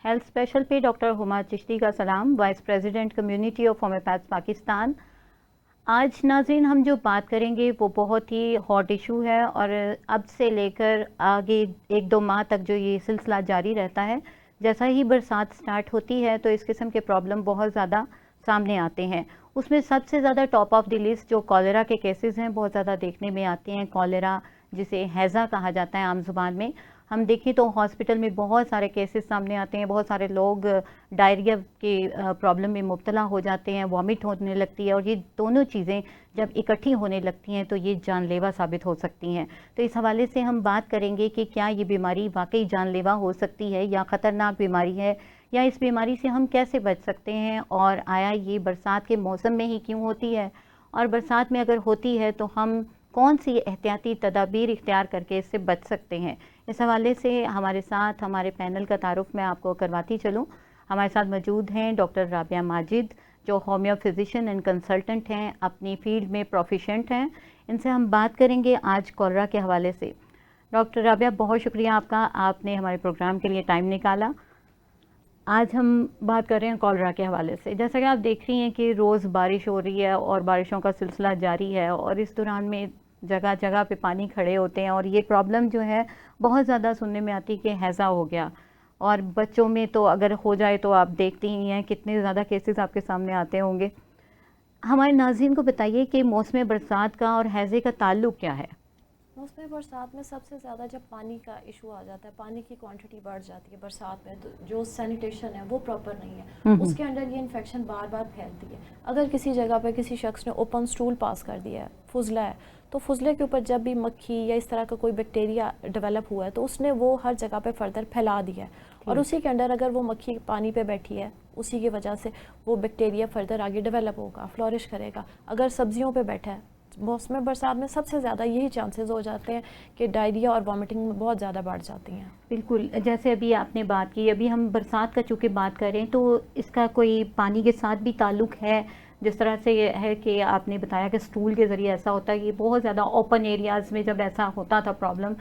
Health special पे doctor Huma Chishti का सलाम, vice president community of homeopaths Pakistan. आज नाज़रीन हम जो बात करेंगे वो बहुत ही हॉट इशू है और अब से लेकर आगे 1-2 माह तक जो ये सिलसिला जारी रहता है। जैसा ही बरसात स्टार्ट होती है तो इस किस्म के प्रॉब्लम बहुत ज़्यादा सामने आते हैं। उसमें सबसे ज़्यादा टॉप ऑफ द लिस्ट जो कॉलेरा के केसेस हैं बहुत ज़्यादा देखने में आते हैं। कॉलेरा जिसे हैज़ा कहा जाता है आम जुबान में, हम देखें तो हॉस्पिटल में बहुत सारे केसेस सामने आते हैं। बहुत सारे लोग डायरिया के प्रॉब्लम में मुब्तला हो जाते हैं, वॉमिट होने लगती है और ये दोनों चीज़ें जब इकट्ठी होने लगती हैं तो ये जानलेवा साबित हो सकती हैं। तो इस हवाले से हम बात करेंगे कि क्या ये बीमारी वाकई जानलेवा हो सकती है या ख़तरनाक बीमारी है, या इस बीमारी से हम कैसे बच सकते हैं, और आया ये बरसात के मौसम में ही क्यों होती है, और बरसात में अगर होती है तो हम कौन सी एहतियाती तदाबीर इख्तियार करके इससे बच सकते हैं। इस हवाले से हमारे साथ हमारे पैनल का तारुफ मैं आपको करवाती चलूँ। हमारे साथ मौजूद हैं डॉक्टर राबिया माजिद जो होम्यो फिजिशियन एंड कंसल्टेंट हैं, अपनी फील्ड में प्रोफिशेंट हैं। इनसे हम बात करेंगे आज कॉलरा के हवाले से। डॉक्टर राबिया, बहुत शुक्रिया आपका, आपने हमारे प्रोग्राम के लिए टाइम निकाला। आज हम बात कर रहे हैं कॉलरा के हवाले से। जैसा कि आप देख रही हैं कि रोज़ बारिश हो रही है और बारिशों का सिलसिला जारी है और इस दौरान में जगह जगह पे पानी खड़े होते हैं और ये प्रॉब्लम जो है बहुत ज़्यादा सुनने में आती है कि हैज़ा हो गया, और बच्चों में तो अगर हो जाए तो आप देखती ही हैं कितने ज़्यादा केसेस आपके सामने आते होंगे। हमारे नाज़रीन को बताइए कि मौसम बरसात का और हैज़े का ताल्लुक़ क्या है? मौसम बरसात में सबसे ज़्यादा जब पानी का इशू आ जाता है, पानी की क्वांटिटी बढ़ जाती है बरसात में, तो जो सैनिटेशन है वो प्रॉपर नहीं है, उसके अंदर ये इन्फेक्शन बार बार फैलती है। अगर किसी जगह पर किसी शख्स ने ओपन स्टूल पास कर दिया है, फुजला है, तो फुजले के ऊपर जब भी मक्खी या इस तरह का कोई बैक्टीरिया डेवलप हुआ है तो उसने वो हर जगह पे फर्दर फैला दिया है, और उसी के अंदर अगर वो मक्खी पानी पे बैठी है, उसी की वजह से वो बैक्टीरिया फर्दर आगे डेवलप होगा, फ्लोरिश करेगा। अगर सब्जियों पे बैठा है, मौसम बरसात में सबसे ज़्यादा यही चांसेस हो जाते हैं कि डायरिया और वॉमिटिंग में बहुत ज़्यादा बढ़ जाती हैं। बिल्कुल, जैसे अभी आपने बात की, अभी हम बरसात का चूँकि बात करें तो इसका कोई पानी के साथ भी ताल्लुक़ है। जिस तरह से ये है कि आपने बताया कि स्टूल के ज़रिए ऐसा होता है कि बहुत ज़्यादा ओपन एरियाज़ में जब ऐसा होता था प्रॉब्लम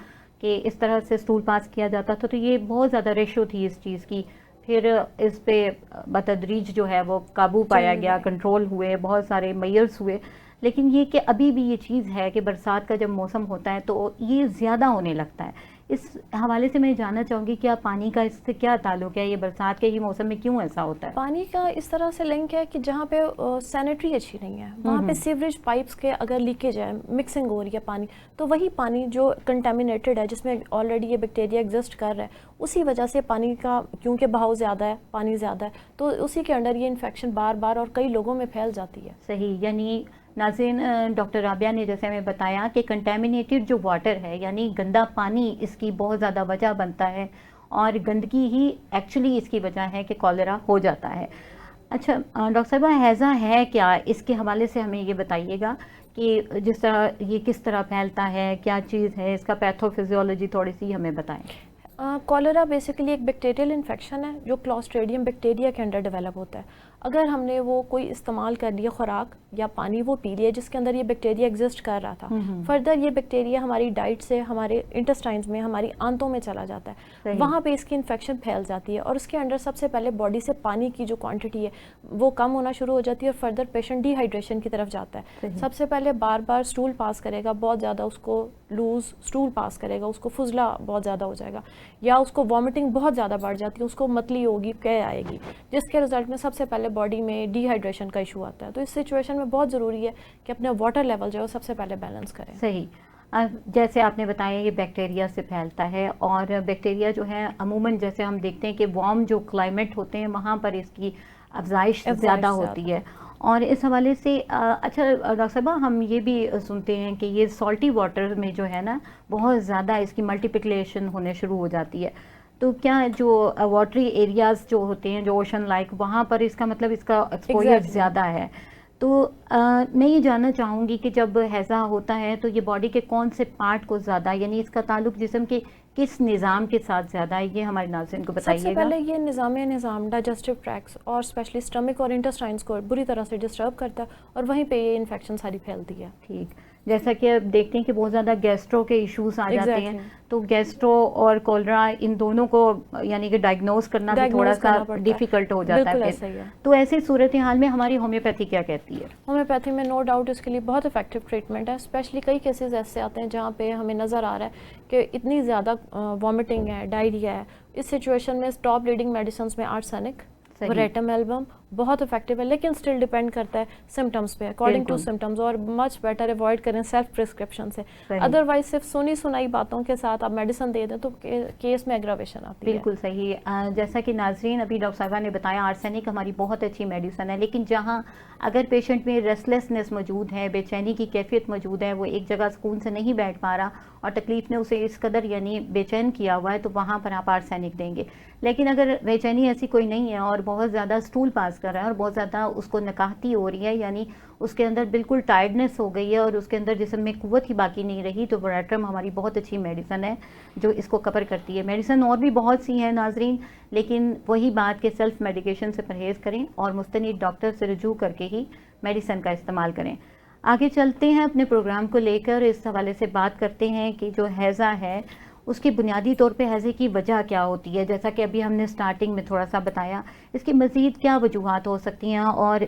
कि इस तरह से स्टूल पास किया जाता था तो ये बहुत ज़्यादा रेशो थी इस चीज़ की। फिर इस पे बतदरीज जो है वो काबू पाया गया, कंट्रोल हुए, बहुत सारे मेजर्स हुए। लेकिन ये कि अभी भी ये चीज़ है कि बरसात का जब मौसम होता है तो ये ज़्यादा होने लगता है। इस हवाले से मैं जानना चाहूँगी क्या पानी का इससे क्या ताल्लुक़ है, ये बरसात के ही मौसम में क्यों ऐसा होता है? पानी का इस तरह से लिंक है कि जहाँ पे सैनिटरी अच्छी नहीं है, वहाँ पे सीवरेज पाइप्स के अगर लीकेज है, मिक्सिंग हो रही है पानी, तो वही पानी जो कंटेमिनेटेड है, जिसमें ऑलरेडी ये बैक्टीरिया एग्जिस्ट कर रहा है, उसी वजह से पानी का, क्योंकि बहाव ज़्यादा है, पानी ज़्यादा है, तो उसी के अंदर ये इन्फेक्शन बार बार और कई लोगों में फैल जाती है। सही, यानी नाज़रीन डॉक्टर राबिया ने जैसे हमें बताया कि कंटेमिनेटेड जो वाटर है यानी गंदा पानी इसकी बहुत ज़्यादा वजह बनता है, और गंदगी ही एक्चुअली इसकी वजह है कि कॉलेरा हो जाता है। अच्छा डॉक्टर साहिबा, हैज़ा है क्या? इसके हवाले से हमें ये बताइएगा कि जिस तरह ये किस तरह फैलता है, क्या चीज़ है, इसका पैथोफिजियोलॉजी थोड़ी सी हमें बताएं। कॉलेरा बेसिकली एक बैक्टीरियल इन्फेक्शन है जो क्लॉस्ट्रेडियम बैक्टीरिया के अंदर डेवलप होता है। अगर हमने वो कोई इस्तेमाल कर लिया खुराक या पानी वो पी लिया जिसके अंदर ये बैक्टीरिया एग्जिस्ट कर रहा था, फर्दर ये बैक्टीरिया हमारी डाइट से हमारे इंटेस्टाइन्स में, हमारी आंतों में चला जाता है, वहाँ पे इसकी इन्फेक्शन फैल जाती है और उसके अंदर सबसे पहले बॉडी से पानी की जो क्वांटिटी है वो कम होना शुरू हो जाती है और फर्दर पेशेंट डिहाइड्रेशन की तरफ जाता है। सबसे पहले बार बार स्टूल पास करेगा, बहुत ज़्यादा उसको लूज स्टूल पास करेगा, उसको फुजला बहुत ज़्यादा हो जाएगा, या उसको वॉमिटिंग बहुत ज़्यादा बढ़ जाती है, उसको मतली होगी, कै आएगी, जिसके रिजल्ट में सबसे पहले बॉडी में डिहाइड्रेशन का इशू आता है। तो इस सिचुएशन में बहुत ज़रूरी है कि अपने वाटर लेवल जो है सबसे पहले बैलेंस करें। सही, जैसे आपने बताया ये बैक्टीरिया से फैलता है, और बैक्टीरिया जो है अमूमन जैसे हम देखते हैं कि वार्म जो क्लाइमेट होते हैं वहाँ पर इसकी अफजाइश ज़्यादा होती है। और इस हवाले से अच्छा डॉक्टर साहबा, हम ये भी सुनते हैं कि ये सॉल्टी वाटर में जो है ना बहुत ज़्यादा इसकी मल्टीप्लिकेशन होने शुरू हो जाती है, तो क्या जो वाटरी एरियाज़ जो होते हैं, जो ओशन लाइक, वहाँ पर इसका मतलब इसका एक्सपोजर ज़्यादा है? तो मैं ये जानना चाहूँगी कि जब हैज़ा होता है तो ये बॉडी के कौन से पार्ट को ज़्यादा, यानी इसका ताल्लुक जिस्म के किस निज़ाम के साथ ज़्यादा है, ये हमारे नाज़रीन को बताइएगा। सबसे पहले ये निज़ाम डाइजेस्टिव ट्रैक्ट्स और स्पेशली स्टमक और इंटेस्टाइन्स को बुरी तरह से डिस्टर्ब करता है और वहीं पे ये इन्फेक्शन सारी फैलती है। ठीक, जैसा कि अब देखते हैं कि बहुत ज़्यादा गैस्ट्रो के इश्यूज आ जाते हैं, तो गैस्ट्रो और कोलरा इन दोनों को यानी कि डायग्नोज करना भी थोड़ा सा डिफिकल्ट हो जाता है फिर। तो ऐसी सूरत हाल में हमारी होम्योपैथी क्या कहती है? होम्योपैथी में नो डाउट इसके लिए बहुत इफेक्टिव ट्रीटमेंट है। स्पेशली कई केसेस ऐसे आते हैं जहाँ पे हमें नज़र आ रहा है कि इतनी ज़्यादा वॉमिटिंग है, डायरिया है, इस सिचुएशन में टॉप लीडिंग मेडिसिन में आर्सेनिक, वेरेटम एल्बम बहुत इफेक्टिव है, लेकिन स्टिल डिपेंड करता है सिम्टम्स पे, अकॉर्डिंग टू सिम्टम्स, और मच बेटर अवॉइड करें सेल्फ प्रिस्क्रिप्शन से। अदरवाइज सिर्फ सुनी सुनाई बातों के साथ आप मेडिसिन दे दें तो केस में एग्रावेशन आती है। बिल्कुल सही। जैसा कि नाजरीन अभी डॉक्टर साहिबा ने बताया, आर्सेनिक हमारी बहुत अच्छी मेडिसिन है, लेकिन जहाँ अगर पेशेंट में रेस्टलेसनेस मौजूद है, बेचैनी की कैफियत मौजूद है, वो एक जगह सुकून से नहीं बैठ पा रहा और तकलीफ ने उसे इस कदर यानी बेचैन किया हुआ है, तो वहाँ पर आप आर्सेनिक देंगे। लेकिन अगर बेचैनी ऐसी कोई नहीं है और बहुत ज़्यादा स्टूल पास कर रहा है और बहुत ज़्यादा उसको नकाहती हो रही है, यानी उसके अंदर बिल्कुल टायर्डनेस हो गई है और उसके अंदर जिस्म में कुव्वत ही बाकी नहीं रही, तो वेरेट्रम हमारी बहुत अच्छी मेडिसिन है जो इसको कवर करती है। मेडिसिन और भी बहुत सी हैं नाजरीन, लेकिन वही बात के सेल्फ मेडिकेशन से परहेज़ करें और मुस्तनीद डॉक्टर से रुजू करके ही मेडिसिन का इस्तेमाल करें। आगे चलते हैं अपने प्रोग्राम को लेकर, इस हवाले से बात करते हैं कि जो हैज़ा है उसकी बुनियादी तौर पे हैज़े की वजह क्या होती है। जैसा कि अभी हमने स्टार्टिंग में थोड़ा सा बताया, इसकी मज़ीद क्या वजूहात हो सकती हैं और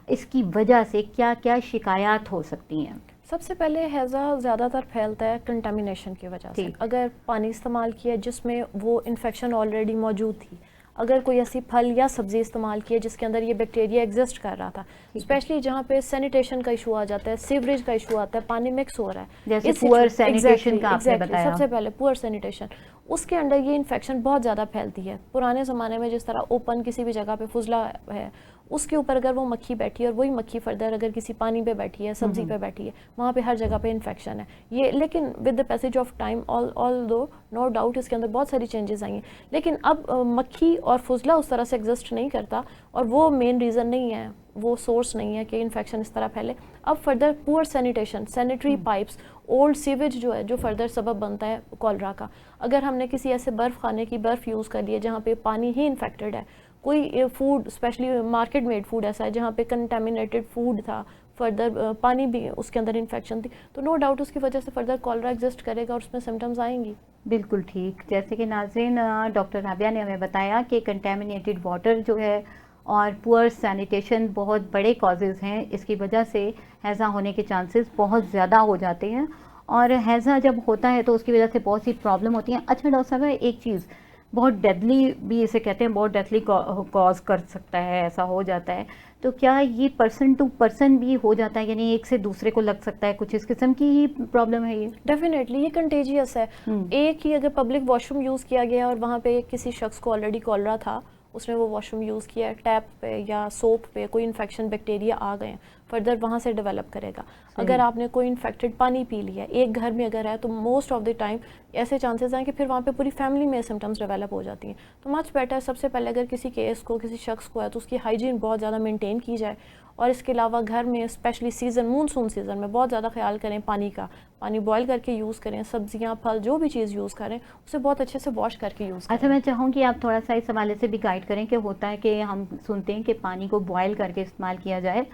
इसकी वजह से क्या क्या शिकायत हो सकती हैं? सबसे पहले हैज़ा ज़्यादातर फैलता है कंटामिनेशन की वजह से। अगर पानी इस्तेमाल किया जिसमें वो इन्फेक्शन ऑलरेडी मौजूद थी, अगर कोई ऐसी फल या सब्ज़ी इस्तेमाल की है जिसके अंदर ये बैक्टीरिया एग्जिस्ट कर रहा था, स्पेशली जहाँ पे सैनिटेशन का इशू आ जाता है, सीवरेज का इशू आता है, पानी मिक्स हो रहा है, जैसे पुअर सैनिटेशन का आपने बताया। सबसे पहले पुअर सैनिटेशन, उसके अंदर ये इन्फेक्शन बहुत ज़्यादा फैलती है। पुराने ज़माने में जिस तरह ओपन किसी भी जगह पे फुजला है, उसके ऊपर अगर वो मक्खी बैठी है और वही मक्खी फर्दर अगर किसी पानी पे बैठी है, सब्जी पे बैठी है, वहाँ पे हर जगह पे इन्फेक्शन है ये। लेकिन with the passage of time all दो नो डाउट इसके अंदर बहुत सारी चेंजेस आई हैं, लेकिन अब मक्खी और फुजला उस तरह से एग्जिस्ट नहीं करता और वो मेन रीज़न नहीं है, वो सोर्स नहीं है कि इन्फेक्शन इस तरह फैले। अब further poor sanitation, sanitary pipes, old sewage जो है जो फर्दर सबब बनता है कॉलरा का। अगर हमने किसी ऐसे बर्फ़ खाने की बर्फ़ यूज़ कर ली है जहाँ पे पानी ही इन्फेक्टेड है, कोई food specially market made food ऐसा है जहाँ पे कंटामिनेटेड फूड था, फर्दर पानी भी उसके अंदर इन्फेक्शन थी, तो नो डाउट उसकी वजह से फर्दर कॉलरा एग्जिस्ट करेगा और उसमें सिम्टम्स आएंगी। बिल्कुल ठीक। जैसे कि नाज़रीन डॉक्टर राबिया ने हमें बताया कि कंटेमिनेटेड वाटर जो है और पुअर सैनिटेशन बहुत बड़े कॉजेज़ हैं, इसकी वजह से हैज़ा होने के चांसेस बहुत ज़्यादा हो जाते हैं और हैज़ा जब होता है तो उसकी वजह से बहुत सी प्रॉब्लम होती हैं। अच्छा डॉक्टर साहब, एक चीज़ बहुत डेडली भी इसे कहते हैं, बहुत डेडली कॉज कर सकता है, ऐसा हो जाता है, तो क्या ये पर्सन टू पर्सन भी हो जाता है, यानी एक से दूसरे को लग सकता है, कुछ इस किस्म की ही प्रॉब्लम है ये? डेफिनेटली ये कंटेजियस है। एक ही अगर पब्लिक वॉशरूम यूज़ किया गया और वहाँ पे किसी शख्स को ऑलरेडी कॉलरा था, उसने वो वॉशरूम यूज़ किया, टैप पे या सोप पे कोई इन्फेक्शन बैक्टीरिया आ गए, फर्दर वहाँ से डेवलप करेगा। अगर आपने कोई इन्फेक्टेड पानी पी लिया एक घर में अगर है, तो मोस्ट ऑफ द टाइम ऐसे चांसेस हैं कि फिर वहाँ पे पूरी फैमिली में सिम्टम्स डेवलप हो जाती हैं। तो मच बेटर सबसे पहले अगर किसी केस को, किसी शख्स को है, तो उसकी हाइजीन बहुत ज़्यादा मेंटेन की जाए और इसके अलावा घर में स्पेशली सीज़न मानसून सीज़न में बहुत ज़्यादा ख्याल करें पानी का, पानी बॉयल करके यूज़ करें, सब्जियां फल जो भी चीज़ यूज़ करें उसे बहुत अच्छे से वॉश करके यूज़ करें। अच्छा, मैं चाहूँगी आप थोड़ा सा इस हवाले से भी गाइड करें कि होता है कि हम सुनते हैं कि पानी को बॉयल करके इस्तेमाल किया जाए,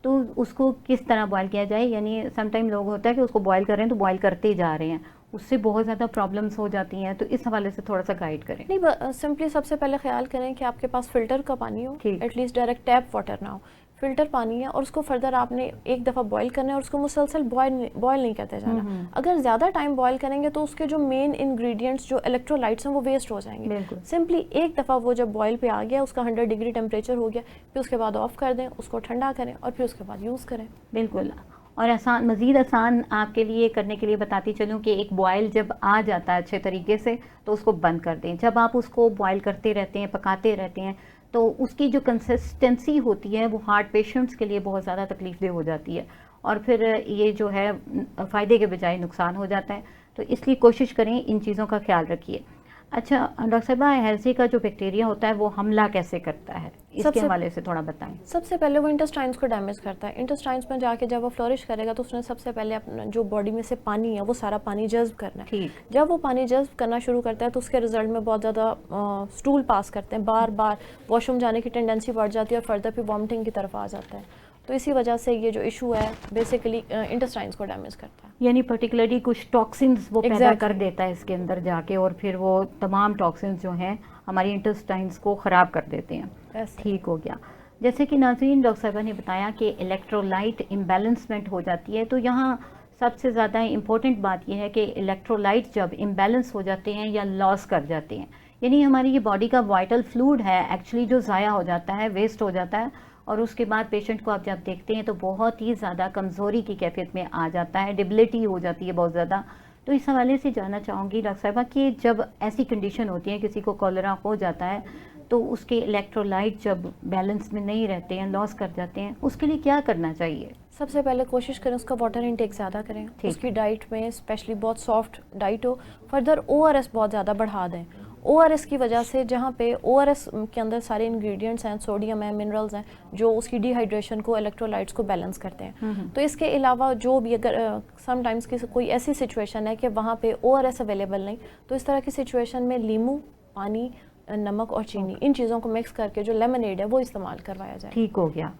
तो उसको किस तरह बॉयल किया जाए? यानी समटाइम लोग होता है कि उसको बॉयल कर रहे हैं तो बॉयल करते ही जा रहे हैं, उससे बहुत ज़्यादा प्रॉब्लम्स हो जाती हैं, तो इस हवाले से थोड़ा सा गाइड करें। नहीं, सिंपली सबसे पहले ख्याल करें कि आपके पास फ़िल्टर का पानी हो, एटलीस्ट डायरेक्ट टैप वाटर ना हो, फ़िल्टर पानी है और उसको फर्दर आपने एक दफ़ा बॉयल करना है और उसको मुसलसल बॉयल नहीं करते जाना। अगर ज़्यादा टाइम बॉयल करेंगे तो उसके जो मेन इंग्रेडिएंट्स जो इलेक्ट्रोलाइट्स हैं वो वेस्ट हो जाएंगे। सिंपली एक दफ़ा वो जब बॉयल पे आ गया, उसका 100 डिग्री टेम्परेचर हो गया, फिर उसके बाद ऑफ़ कर दें, उसको ठंडा करें और फिर उसके बाद यूज़ करें। बिल्कुल। और आसान, मज़ीद आसान आपके लिए करने के लिए बताती चलूँ कि एक बॉयल जब आ जाता है अच्छे तरीके से तो उसको बंद कर दें। जब आप उसको बॉयल करते रहते हैं, पकाते रहते हैं, तो उसकी जो कंसिस्टेंसी होती है वो हार्ट पेशेंट्स के लिए बहुत ज़्यादा तकलीफ़देह हो जाती है और फिर ये जो है फ़ायदे के बजाय नुकसान हो जाता है। तो इसलिए कोशिश करें, इन चीज़ों का ख्याल रखिए। अच्छा डॉक्टर साहबा, हैज़े का जो बैक्टीरिया होता है वो हमला कैसे करता है, इसके हवाले से थोड़ा बताएं। सबसे पहले वो इंटेस्टाइन्स को डैमेज करता है। इंटेस्टाइन्स में जाके जब वो फ्लोरिश करेगा तो उसने सबसे पहले अपना जो बॉडी में से पानी है वो सारा पानी जज्ब करना है। जब वो पानी जज्ब करना शुरू करता है तो उसके रिजल्ट में बहुत ज़्यादा स्टूल पास करते हैं, बार बार वॉशरूम जाने की टेंडेंसी बढ़ जाती है और फर्दर फिर वॉमिटिंग की तरफ आ जाता है। तो इसी वजह से ये जो इशू है बेसिकली इंटेस्टाइन्स को डैमेज करता है। यानी पर्टिकुलरली कुछ टॉक्सिन्स वो पैदा कर देता है इसके अंदर जाके, और फिर वो तमाम टॉक्सिन्स जो हैं हमारी इंटेस्टाइन्स को ख़राब कर देते हैं। ठीक हो गया। जैसे कि नाज़रीन डॉक्टर साहिबा ने बताया कि इलेक्ट्रोलाइट इम्बैलेंसमेंट हो जाती है, तो यहाँ सबसे ज़्यादा इम्पोर्टेंट बात यह है कि इलेक्ट्रोलाइट जब इम्बैलेंस हो जाते हैं या लॉस कर जाते हैं, यानी हमारी ये बॉडी का वाइटल फ्लूइड है एक्चुअली जो ज़ाया हो जाता है, वेस्ट हो जाता है, और उसके बाद पेशेंट को आप जब देखते हैं तो बहुत ही ज़्यादा कमज़ोरी की कैफियत में आ जाता है, डिबिलिटी हो जाती है बहुत ज़्यादा। तो इस हवाले से जानना चाहूँगी डॉक्टर साहिबा कि जब ऐसी कंडीशन होती है, किसी को कॉलरा हो जाता है, तो उसके इलेक्ट्रोलाइट जब बैलेंस में नहीं रहते हैं, लॉस कर जाते हैं, उसके लिए क्या करना चाहिए? सबसे पहले कोशिश करें उसका वाटर इनटेक ज़्यादा करें, उसकी डाइट में स्पेशली बहुत सॉफ्ट डाइट हो। फर्दर ORS बहुत ज़्यादा बढ़ा दें। ORS की वजह से जहाँ पे ORS के अंदर सारे इंग्रेडिएंट्स हैं, सोडियम है, मिनरल्स हैं, जो उसकी डिहाइड्रेशन को, इलेक्ट्रोलाइट्स को बैलेंस करते हैं। तो इसके अलावा जो भी अगर समटाइम्स की कोई ऐसी सिचुएशन है कि वहाँ पे ORS अवेलेबल नहीं, तो इस तरह की सिचुएशन में लीमू, पानी, नमक और चीनी, इन चीज़ों को मिक्स करके जो लेमनेड है वो इस्तेमाल करवाया जाए। ठीक हो गया।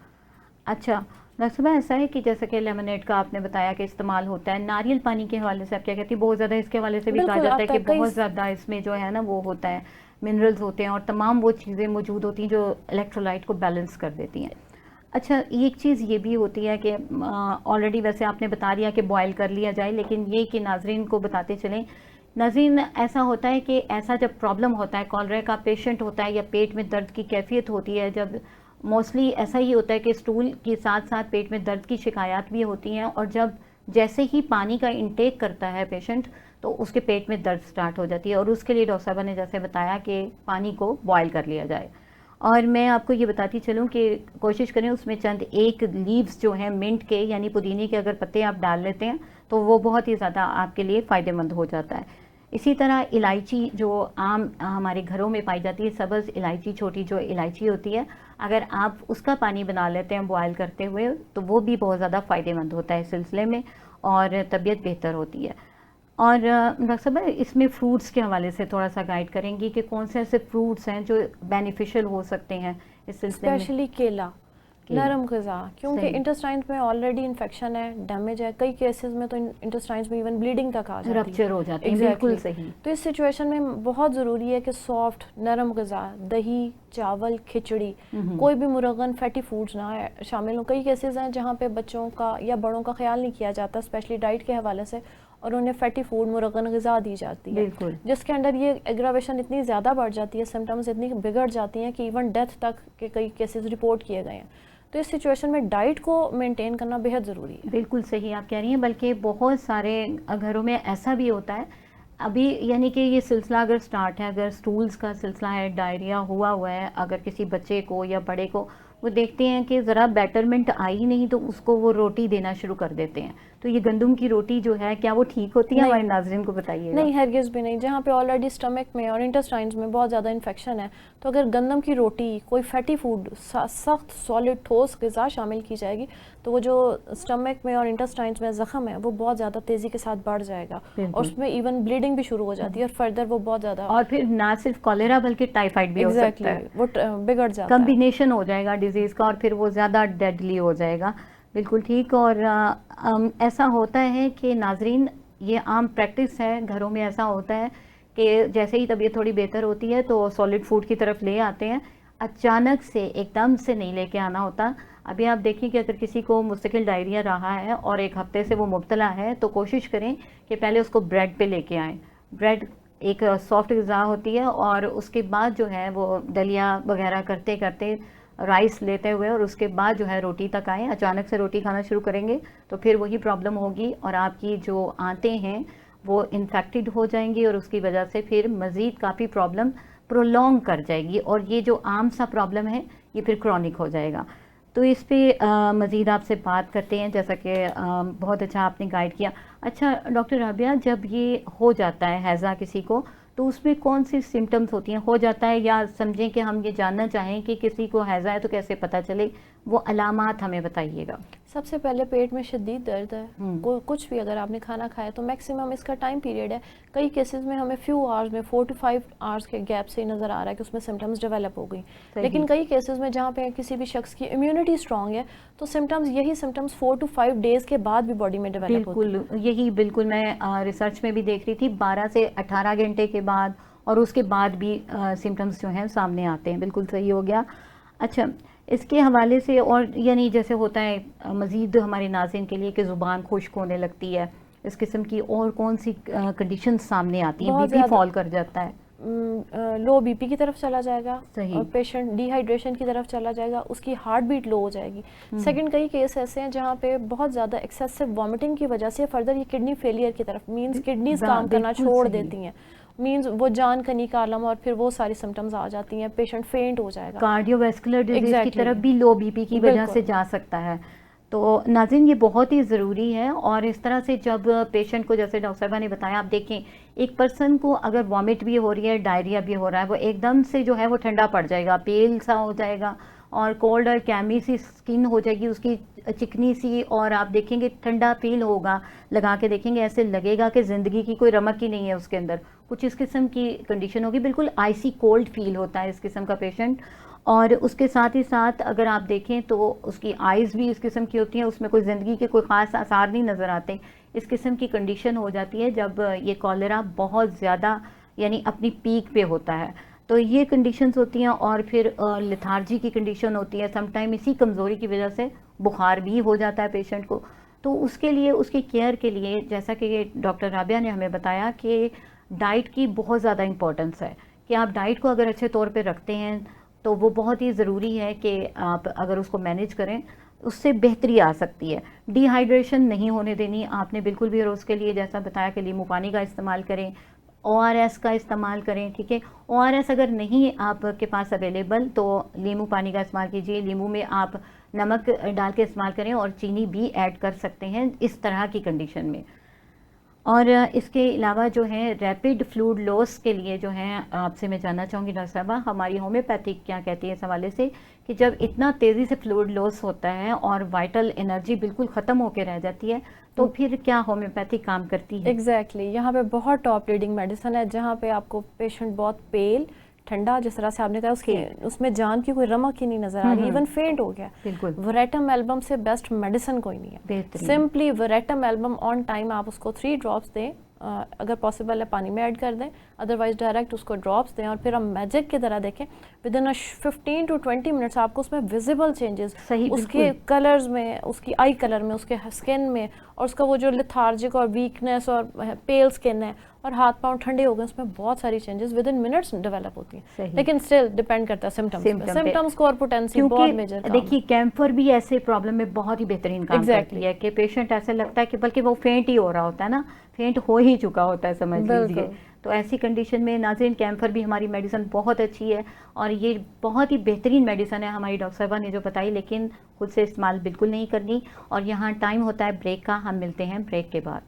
अच्छा डॉक्टर साहब, ऐसा है कि जैसे कि लेमनेड का आपने बताया कि इस्तेमाल होता है, नारियल पानी के हवाले से आप क्या कहती हैं? बहुत ज़्यादा इसके हवाले से भी कहा जाता है कि बहुत ज़्यादा इसमें जो है ना वो होता है, मिनरल्स होते हैं और तमाम वो चीज़ें मौजूद होती हैं जो इलेक्ट्रोलाइट को बैलेंस कर देती हैं। अच्छा, एक चीज़ ये भी होती है कि ऑलरेडी वैसे आपने बता दिया कि बॉयल कर लिया जाए, लेकिन ये कि नाजरीन को बताते चलें, नाज़रीन ऐसा होता है कि ऐसा जब प्रॉब्लम होता है, कॉलरा का पेशेंट होता है या पेट में दर्द की कैफियत होती है, जब मोस्टली ऐसा ही होता है कि स्टूल के साथ साथ पेट में दर्द की शिकायत भी होती हैं, और जब जैसे ही पानी का इंटेक करता है पेशेंट तो उसके पेट में दर्द स्टार्ट हो जाती है, और उसके लिए डॉक्टर साहब ने जैसे बताया कि पानी को बॉयल कर लिया जाए। और मैं आपको ये बताती चलूँ कि कोशिश करें उसमें चंद एक लीव्स जो हैं मिंट के यानी पुदीने के अगर पत्ते आप डाल लेते हैं तो वो बहुत ही ज़्यादा आपके लिए फ़ायदेमंद हो जाता है। इसी तरह इलायची जो आम हमारे घरों में पाई जाती है, सब्ज़ इलायची, छोटी जो इलायची होती है, अगर आप उसका पानी बना लेते हैं बॉयल करते हुए तो वो भी बहुत ज़्यादा फ़ायदेमंद होता है इस सिलसिले में, और तबीयत बेहतर होती है। और डॉक्टर साहब इसमें फ्रूट्स के हवाले से थोड़ा सा गाइड करेंगी कि कौन से ऐसे फ्रूट्स हैं जो बेनिफिशियल हो सकते हैं इस सिलसिले में? स्पेशली केला, नरम ग़िज़ा, क्योंकि इंटेस्टाइन्स में ऑलरेडी इन्फेक्शन है, डैमेज है, कई केसेस में तो इंटेस्टाइन्स में इवन ब्लीडिंग तक आ जाती है, रप्चर हो जाती है। बिल्कुल सही। तो इस सिचुएशन में बहुत ज़रूरी है कि सॉफ्ट नरम ग़िज़ा, दही, चावल, खिचड़ी, कोई भी मुरगन फैटी फूड्स ना शामिल हो। कई केसेस हैं जहाँ पे बच्चों का या बड़ों का ख्याल नहीं किया जाता, स्पेशली डाइट के हवाले से, और उन्हें फैटी फूड, मुरगन ग़िज़ा दी जाती है, जिसके अंदर ये एग्रावेशन इतनी ज़्यादा बढ़ जाती है, सिम्टम्स इतनी बिगड़ जाती हैं कि इवन डेथ तक के कई केसेस रिपोर्ट किए गए हैं। तो इस सिचुएशन में डाइट को मेंटेन करना बेहद ज़रूरी है। बिल्कुल सही आप कह रही हैं, बल्कि बहुत सारे घरों में ऐसा भी होता है अभी, यानी कि ये सिलसिला अगर स्टार्ट है, अगर स्टूल्स का सिलसिला है, डायरिया हुआ है, अगर किसी बच्चे को या बड़े को, वो देखते हैं कि ज़रा बेटरमेंट आई नहीं तो उसको वो रोटी देना शुरू कर देते हैं। तो ये गंदम की रोटी जो है क्या वो ठीक होती है? हमारे नाज़रीन को बताइए। नहीं, हरगिज़ भी नहीं। जहाँ पे ऑलरेडी स्टमक में और इंटेस्टाइन्स में बहुत ज़्यादा इन्फेक्शन है, तो अगर गंदम की रोटी, कोई फैटी फूड, सख्त सॉलिड ठोस ग़िज़ा शामिल की जाएगी तो वो जो स्टमक में और इंटेस्टाइन्स में ज़ख्म है वो बहुत ज़्यादा तेज़ी के साथ बढ़ जाएगा, और उसमें इवन ब्लीडिंग भी शुरू हो जाती है, और फर्दर वो बहुत ज़्यादा, और फिर ना सिर्फ कॉलेरा बल्कि टाइफाइड भी हो सकता है, वो बिगड़ जाता है, कॉम्बिनेशन हो जाएगा डिजीज़ का, और फिर वो ज़्यादा डेडली हो जाएगा। बिल्कुल ठीक। और ऐसा होता है कि नाजरीन ये आम प्रैक्टिस है, घरों में ऐसा होता है कि जैसे ही तबीयत थोड़ी बेहतर होती है तो सॉलिड फूड की तरफ ले आते हैं, अचानक से एकदम से नहीं लेके आना होता। अभी आप देखिए कि अगर किसी को मुस्तकिल डायरिया रहा है और एक हफ्ते से वो मुब्तला है तो कोशिश करें कि पहले उसको ब्रेड पे लेके आएँ। ब्रेड एक सॉफ्ट ग़िज़ा होती है, और उसके बाद जो है वो दलिया वगैरह करते करते राइस लेते हुए और उसके बाद जो है रोटी तक आए। अचानक से रोटी खाना शुरू करेंगे तो फिर वही प्रॉब्लम होगी, और आपकी जो आंतें हैं वो इन्फेक्टेड हो जाएंगी, और उसकी वजह से फिर मज़ीद काफ़ी प्रॉब्लम प्रोलॉन्ग कर जाएगी, और ये जो आम सा प्रॉब्लम है ये फिर क्रॉनिक हो जाएगा। तो इस पर मज़ीद आपसे बात करते हैं, जैसा कि बहुत अच्छा आपने गाइड किया। अच्छा डॉक्टर राबिया, जब ये हो जाता है हैज़ा किसी को, तो उसमें कौन सी सिम्टम्स होती हैं? हो जाता है, या समझें कि हम ये जानना चाहें कि किसी को हैज़ा है तो कैसे पता चले, वो अलामात हमें बताइएगा। सबसे पहले पेट में शदीद दर्द है, कुछ भी अगर आपने खाना खाया तो मैक्सिमम इसका टाइम पीरियड है। कई केसेस में हमें फ्यू आवर्स में 4 to 5 आवर्स के गैप से ही नज़र आ रहा है कि उसमें सिम्टम्स डेवलप हो गई। लेकिन कई केसेस में जहाँ पे किसी भी शख्स की इम्यूनिटी स्ट्रॉन्ग है तो यही सिम्टम्स 4 to 5 डेज़ के बाद भी बॉडी में डेवलप होते हैं। बिल्कुल, यही बिल्कुल मैं रिसर्च में भी देख रही थी, 12 से 18 घंटे के बाद और उसके बाद भी सिम्टम्स जो हैं सामने आते हैं। बिल्कुल सही हो गया। अच्छा, इसके हवाले से और यानी जैसे होता है मज़ीद हमारे नाज़रीन के लिए कि ज़ुबान खुश्क होने लगती है, इस किस्म की और कौन सी कंडीशन सामने आती हैं? बीपी फॉल कर जाता है, लो बीपी की तरफ चला जाएगा सही, और पेशेंट डिहाइड्रेशन की तरफ चला जाएगा, उसकी हार्ट बीट लो हो जाएगी। सेकंड, कई केस ऐसे हैं जहाँ पे बहुत ज़्यादा एक्सेसिव वॉमिटिंग की वजह से फर्दर ये किडनी फेलियर की तरफ, मींस किडनीज काम करना छोड़ देती हैं, मींस वो जान का निकालम और फिर वो सारी सिम्टम्स आ जाती हैं, पेशेंट फेंट हो जाएगा। कार्डियोवैस्कुलर डिजीज की तरफ भी लो बीपी की वजह से जा सकता है। तो नाज़रीन ये बहुत ही ज़रूरी है। और इस तरह से जब पेशेंट को, जैसे डॉक्टर साहबा ने बताया, आप देखें एक पर्सन को अगर वॉमिट भी हो रही है, डायरिया भी हो रहा है, वो एकदम से जो है वो ठंडा पड़ जाएगा, पेल सा हो जाएगा और कोल्ड और कैमी सी स्किन हो जाएगी उसकी, चिकनी सी, और आप देखेंगे ठंडा फील होगा, लगा के देखेंगे ऐसे लगेगा कि ज़िंदगी की कोई रमक ही नहीं है उसके अंदर, कुछ इस किस्म की कंडीशन होगी, बिल्कुल आइसी कोल्ड फील होता है इस किस्म का पेशेंट। और उसके साथ ही साथ अगर आप देखें तो उसकी आइज़ भी इस किस्म की होती हैं, उसमें कोई ज़िंदगी के कोई ख़ास आसार नहीं नज़र आते। इस किस्म की कंडीशन हो जाती है जब ये कॉलेरा बहुत ज़्यादा यानी अपनी पीक पे होता है। तो ये कंडीशंस होती हैं और फिर लेथार्जी की कंडीशन होती है, समटाइम इसी कमज़ोरी की वजह से बुखार भी हो जाता है पेशेंट को। तो उसके लिए, उसकी केयर के लिए, जैसा कि डॉक्टर राबिया ने हमें बताया कि डाइट की बहुत ज़्यादा इम्पोर्टेंस है कि आप डाइट को अगर अच्छे तौर पे रखते हैं तो वो बहुत ही ज़रूरी है कि आप अगर उसको मैनेज करें उससे बेहतरी आ सकती है। डिहाइड्रेशन नहीं होने देनी आपने बिल्कुल भी, और उसके लिए जैसा बताया कि नींबू पानी का इस्तेमाल करें, ORS का इस्तेमाल करें, ठीक है। ORS अगर नहीं आपके पास अवेलेबल तो नींबू पानी का इस्तेमाल कीजिए, नींबू में आप नमक डाल के इस्तेमाल करें और चीनी भी ऐड कर सकते हैं इस तरह की कंडीशन में। और इसके अलावा जो है रैपिड फ्लूइड लॉस के लिए जो है आपसे मैं जानना चाहूँगी डॉक्टर साहबा, हमारी होम्योपैथिक क्या कहती है इस हवाले से कि जब इतना तेज़ी से फ्लूइड लॉस होता है और वाइटल एनर्जी बिल्कुल ख़त्म होकर रह जाती है तो फिर क्या होम्योपैथिक काम करती है? एग्जैक्टली, यहाँ पे बहुत टॉप रीडिंग मेडिसिन है जहाँ पे आपको पेशेंट बहुत पेल, ठंडा, जिस तरह से आपने कहा उसमें जान की कोई रमक ही नहीं नजर आ रही, इवन फेंट हो गया। बिल्कुल, वरेटम एल्बम से बेस्ट मेडिसिन कोई नहीं है। सिंपली वरेटम एल्बम ऑन टाइम आप उसको 3 ड्रॉप्स दें, अगर पॉसिबल है पानी में ऐड कर दें, अदरवाइज डायरेक्ट उसको ड्रॉप्स दें और फिर हम मैजिक की तरह देखें विद इन 15 to 20 मिनट्स आपको उसमें विजिबल चेंजेस, उसके कलर्स में, उसकी आई कलर में, उसके स्किन में, और उसका वो जो लेथार्जिक और वीकनेस और पेल स्किन है और हाथ पांव ठंडे हो गए, उसमें बहुत सारी changes with in minutes develop होती हैं। लेकिन स्टिल डिपेंड करता है सिम्टम्स को और पोटेंसी बहुत मेजर। देखिए कैम्फर भी ऐसे प्रॉब्लम में बहुत ही बेहतरीन काम करती है कि पेशेंट ऐसे लगता है कि बल्कि वो फेंट ही हो रहा होता है ना, फेंट हो ही चुका होता है समझ लीजिए। तो ऐसी कंडीशन में नाज़रीन कैम्फर भी हमारी मेडिसिन बहुत अच्छी है और ये बहुत ही बेहतरीन मेडिसिन है हमारी डॉक्टर साहबा ने जो बताई, लेकिन खुद से इस्तेमाल बिल्कुल नहीं करनी। और यहाँ टाइम होता है ब्रेक का, हम मिलते हैं ब्रेक के बाद।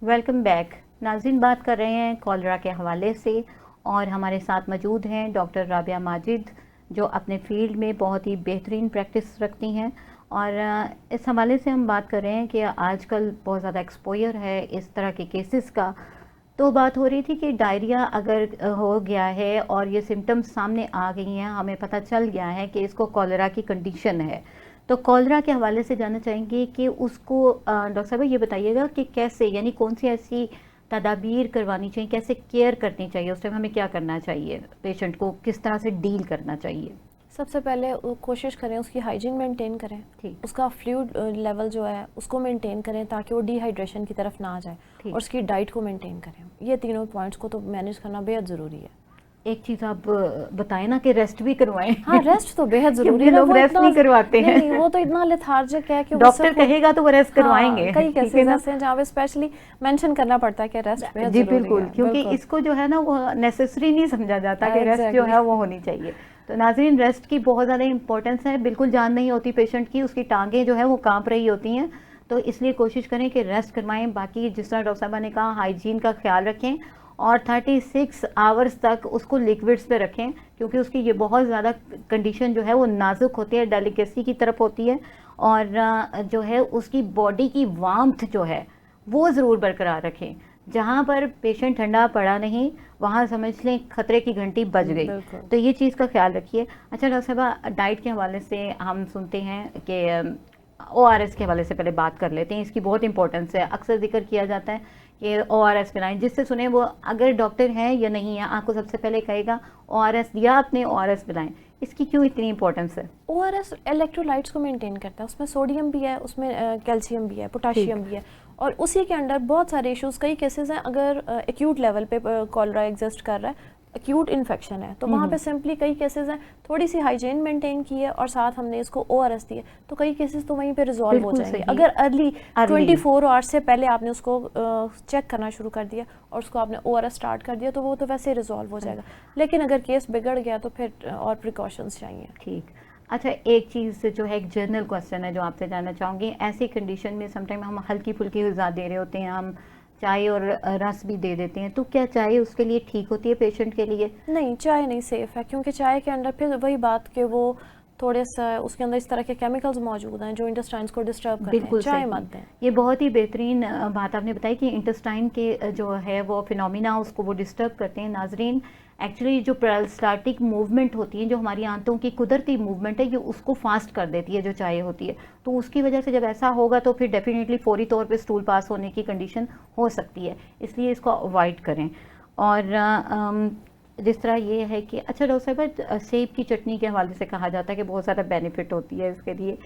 वेलकम बैक नाज़रीन, बात कर रहे हैं कॉलरा के हवाले से और हमारे साथ मौजूद हैं डॉक्टर राबिया माजिद जो अपने फील्ड में बहुत ही बेहतरीन प्रैक्टिस रखती हैं। और इस हवाले से हम बात कर रहे हैं कि आजकल बहुत ज़्यादा एक्सपोजर है इस तरह के केसेस का। तो बात हो रही थी कि डायरिया अगर हो गया है और ये सिम्टम्स सामने आ गई हैं, हमें पता चल गया है कि इसको कॉलरा की कंडीशन है, तो कॉलरा के हवाले से जानना चाहेंगे कि उसको डॉक्टर साहब ये बताइएगा कि कैसे, यानी कौन सी ऐसी तदाबीर करवानी चाहिए, कैसे केयर करनी चाहिए, उस टाइम हमें क्या करना चाहिए, पेशेंट को किस तरह से डील करना चाहिए? सबसे पहले कोशिश करें उसकी हाइजीन मेंटेन करें, उसका फ्लूइड लेवल जो है उसको मेंटेन करें ताकि वो डिहाइड्रेशन की तरफ ना आ जाए, और उसकी डाइट को मेंटेन करें। ये तीनों पॉइंट्स को तो मैनेज करना बेहद ज़रूरी है। एक चीज़ आप बताएं ना कि रेस्ट भी करवाएं। हाँ, रेस्ट तो बेहद जरूरी है। लोग रेस्ट नहीं करवाते हैं। नहीं, वो तो इतना लेथार्जिक है कि डॉक्टर कहेगा तो वो रेस्ट करवाएंगे। कई केसेस ऐसे हैं जहाँ पे स्पेशली मेंशन करना पड़ता है कि रेस्ट बेहद जरूरी है। जी बिल्कुल, क्योंकि इसको जो है ना वो नेसेसरी नहीं समझा जाता कि रेस्ट जो है वो होनी चाहिए। तो नाज़रीन, रेस्ट की बहुत ज़्यादा इंपॉर्टेंस है, बिल्कुल जान नहीं होती पेशेंट की, उसकी टांगें जो है वो कांप रही होती हैं, तो इसलिए कोशिश करें कि रेस्ट करवाएं। बाकी जिस तरह डॉक्टर साहबा ने कहा, हाइजीन का ख्याल रखें और 36 आवर्स तक उसको लिक्विड्स पे रखें, क्योंकि उसकी ये बहुत ज़्यादा कंडीशन जो है वो नाजुक होती है, डेलिकेसी की तरफ होती है, और जो है उसकी बॉडी की वार्मथ जो है वो ज़रूर बरकरार रखें। जहाँ पर पेशेंट ठंडा पड़ा नहीं वहाँ समझ लें खतरे की घंटी बज गई, तो ये चीज़ का ख्याल रखिए। अच्छा डॉक्टर साहब, डाइट के हवाले से हम सुनते हैं कि ORS के हवाले से पहले बात कर लेते हैं, इसकी बहुत इंपॉर्टेंस है। अक्सर जिक्र किया जाता है कि ORS पिलाएं, जिससे सुने वो अगर डॉक्टर हैं या नहीं है आपको सबसे पहले कहेगा ORS दिया आपने, ORS पिलाएं। इसकी क्यों इतनी इंपॉर्टेंस है? ORS इलेक्ट्रोलाइट्स को मेंटेन करता है, उसमें सोडियम भी है, उसमें कैल्शियम भी है, पोटाशियम भी है, और उसी के अंडर बहुत सारे इश्यूज, कई केसेस हैं अगर एक्यूट लेवल पे कॉलरा एग्जिस्ट कर रहा है, एक्यूट इन्फेक्शन है, तो वहाँ पे सिंपली कई केसेस हैं थोड़ी सी हाइजीन मेंटेन की है और साथ हमने इसको ORS दिए तो कई केसेस तो वहीं पे रिजॉल्व हो जाएंगे। अगर अर्ली 24 आवर्स से पहले आपने उसको चेक करना शुरू कर दिया और उसको आपने ORS स्टार्ट कर दिया तो वो तो वैसे रिजॉल्व हो जाएगा, लेकिन अगर केस बिगड़ गया तो फिर और प्रिकॉशंस चाहिए। ठीक। अच्छा, एक चीज़ जो है, एक जनरल क्वेश्चन है जो आपसे जानना चाहूँगी। ऐसी कंडीशन में समटाइम हम हल्की फुल्की ग़िज़ा दे रहे होते हैं, हम चाय और रस भी दे देते हैं, तो क्या चाय उसके लिए ठीक होती है पेशेंट के लिए? नहीं, चाय नहीं सेफ़ है, क्योंकि चाय के अंदर फिर वही बात कि वो थोड़े सा उसके अंदर इस तरह के केमिकल्स मौजूद हैं जो इंटेस्टाइन्स को डिस्टर्ब करते हैं। चाय मत दें। ये बहुत ही बेहतरीन बात आपने बताई कि इंटेस्टाइन के जो है वो फिनोमिना उसको वो डिस्टर्ब करते हैं। नाजरीन, एक्चुअली जो पेरिस्टाल्टिक मूवमेंट होती है, जो हमारी आंतों की कुदरती मूवमेंट है, ये उसको फास्ट कर देती है जो चाय होती है, तो उसकी वजह से जब ऐसा होगा तो फिर डेफिनेटली फौरी तौर पे स्टूल पास होने की कंडीशन हो सकती है, इसलिए इसको अवॉइड करें। और जिस तरह ये है कि अच्छा डॉक्टर साहब, सेब की चटनी के हवाले से कहा जाता है कि बहुत ज़्यादा बेनिफिट होती है इसके लिए,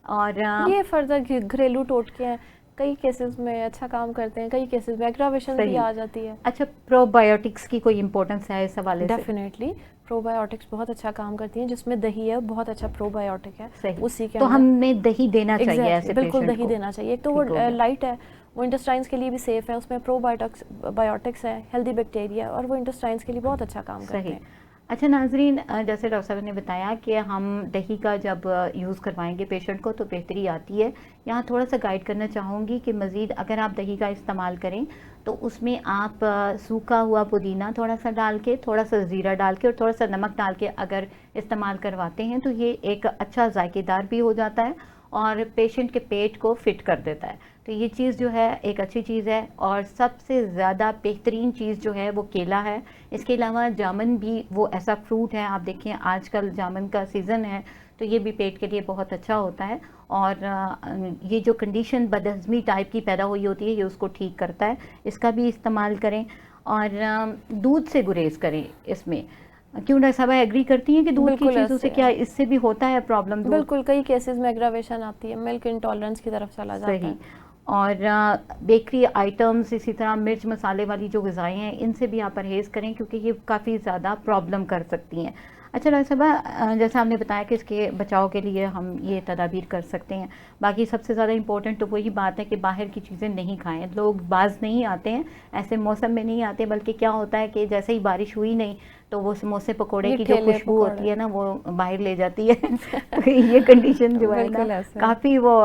और ये फर्दर घरेलू टोटके हैं, कई केसेस में अच्छा काम करते हैं, कई केसेस में एग्रावेशन भी आ जाती है। अच्छा, प्रोबायोटिक्स की कोई इंपॉर्टेंस है इस हवाले से? डेफिनेटली प्रोबायोटिक्स बहुत अच्छा काम करती हैं, जिसमें दही है बहुत अच्छा प्रोबायोटिक है। सही। उसी के तो हमें दही देना चाहिए ऐसे बिल्कुल दही देना चाहिए। एक तो वो लाइट है, वो इंटेस्टाइन्स के लिए भी सेफ है, उसमें प्रोबायोटिक्स है, हेल्दी बैक्टीरिया, और वो इंटेस्टाइन्स के लिए बहुत अच्छा काम करते हैं। अच्छा नाजरीन, जैसे डॉक्टर साहब ने बताया कि हम दही का जब यूज़ करवाएंगे पेशेंट को तो बेहतरी आती है। यहाँ थोड़ा सा गाइड करना चाहूँगी कि मज़ीद अगर आप दही का इस्तेमाल करें तो उसमें आप सूखा हुआ पुदीना थोड़ा सा डाल के, थोड़ा सा ज़ीरा डाल के और थोड़ा सा नमक डाल के अगर इस्तेमाल करवाते हैं तो ये एक अच्छा जायकेदार भी हो जाता है और पेशेंट के पेट को फिट कर देता है। तो ये चीज़ जो है एक अच्छी चीज़ है। और सबसे ज़्यादा बेहतरीन चीज़ जो है वो केला है। इसके अलावा जामुन भी वो ऐसा फ्रूट है, आप देखें आजकल जामुन का सीज़न है, तो ये भी पेट के लिए बहुत अच्छा होता है। और ये जो कंडीशन बदहज़मी टाइप की पैदा हुई होती है ये उसको ठीक करता है, इसका भी इस्तेमाल करें। और दूध से गुरेज करें इसमें। क्यों डॉक्टर साहब एग्री करती हैं कि दूध की चीज़ों से क्या इससे भी होता है प्रॉब्लम? बिल्कुल, कई केसेस में एग्रावेशन आती है, मिल्क इंटॉलरेंस की तरफ चला जाता है। और बेकरी आइटम्स, इसी तरह मिर्च मसाले वाली जो ग़िज़ाएँ हैं इनसे भी आप परहेज़ करें क्योंकि ये काफ़ी ज़्यादा प्रॉब्लम कर सकती हैं। अच्छा डॉक्टर साहब, जैसा आपने बताया कि इसके बचाव के लिए हम ये तदाबीर कर सकते हैं। बाकी सबसे ज़्यादा इम्पोर्टेंट तो वही बात है कि बाहर की चीज़ें नहीं खाएं। लोग बाज नहीं आते हैं, ऐसे मौसम में नहीं आते, बल्कि क्या होता है कि जैसे ही बारिश हुई नहीं तो वो समोसे पकोड़े की जो खुशबू होती है ना वो बाहर ले जाती है। तो ये कंडीशन जो है ना काफ़ी वो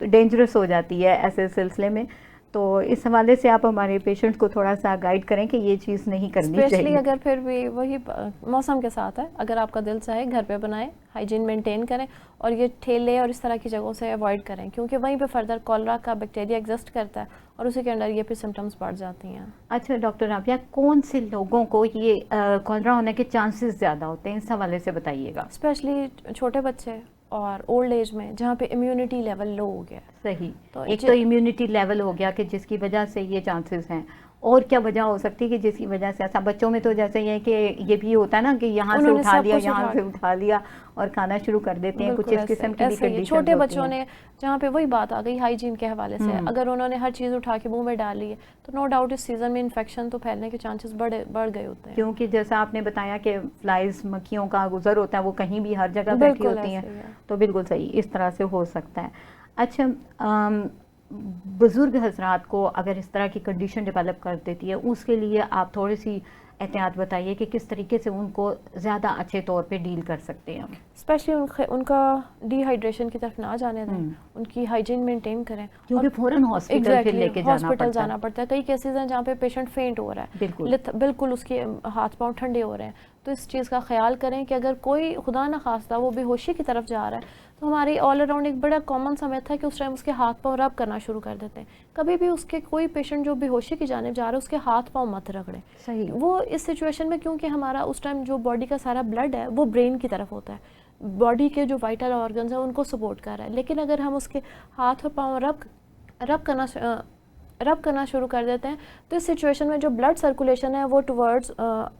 डेंजरस हो जाती है ऐसे सिलसिले में। तो इस हवाले से आप हमारे पेशेंट को थोड़ा सा गाइड करें कि ये चीज़ नहीं करनी चाहिए। स्पेशली अगर फिर भी वही मौसम के साथ है, अगर आपका दिल चाहे घर पे बनाएं, हाइजीन मेंटेन करें और ये ठेले और इस तरह की जगहों से अवॉइड करें क्योंकि वहीं पे फर्दर कॉलरा का बैक्टीरिया एग्जिस्ट करता है और उसी के अंदर ये फिर सिम्टम्स बढ़ जाती हैं। अच्छा डॉक्टर राबिया, कौन से लोगों को ये कॉलरा होने के चांसेस ज़्यादा होते हैं, इस हवाले से बताइएगा। स्पेशली छोटे बच्चे और ओल्ड एज में जहाँ पे इम्यूनिटी लेवल लो हो गया। सही। तो एक तो इम्यूनिटी लेवल हो गया कि जिसकी वजह से ये चांसेस हैं, और क्या वजह हो सकती है कि जिसकी वजह से ऐसा? बच्चों में तो जैसे ये कि ये भी होता है ना कि यहाँ से उठा लिया, यहाँ से उठा लिया और खाना शुरू कर देते हैं, कुछ इस किस्म की भी कंडीशन। छोटे बच्चों ने जहाँ पे वही बात आ गई हाइजीन के हवाले से, अगर उन्होंने हर चीज़ उठा के मुंह में डाल ली है तो नो डाउट इस सीजन में इन्फेक्शन तो फैलने के चांसेस बढ़ गए होते हैं। क्योंकि जैसा आपने बताया कि फ्लाइज, मक्खियों का गुजर होता है, वो कहीं भी हर जगह बैठी होती हैं, तो बिल्कुल सही, इस तरह से हो सकता है। अच्छा, बुज़ुर्ग हजरात को अगर इस तरह की कंडीशन डेवलप कर देती है उसके लिए आप थोड़ी सी एहतियात बताइए कि किस तरीके से उनको ज़्यादा अच्छे तौर पे डील कर सकते हैं हम। स्पेशली उनका डिहाइड्रेशन की तरफ ना जाने दें, उनकी हाइजीन मेंटेन करें, क्योंकि फ़ौरन हॉस्पिटल फिर लेके हॉस्पिटल जाना पड़ता है। कई केसेस हैं जहाँ पे पेशेंट फेंट हो रहा है, बिल्कुल उसके हाथ पांव ठंडे हो रहे हैं। तो इस चीज़ का ख्याल करें कि अगर कोई खुदा ना खास्ता वो बेहोशी की तरफ जा रहा है, तो हमारी ऑल अराउंड एक बड़ा कॉमन सा मेथड है कि उस टाइम उसके हाथ पांव रब करना शुरू कर देते हैं। कभी भी उसके कोई पेशेंट जो बेहोशी की जानिब जा रहा है उसके हाथ पांव मत रगड़ें। सही। वो इस सिचुएशन में, क्योंकि हमारा उस टाइम जो बॉडी का सारा ब्लड है वो ब्रेन की तरफ होता है, बॉडी के जो वाइटल ऑर्गन्स हैं उनको सपोर्ट कर रहा है। लेकिन अगर हम उसके हाथ और पाँव रब करना शुरू कर देते हैं, तो इस सिचुएशन में जो ब्लड सर्कुलेशन है वो टुवर्ड्स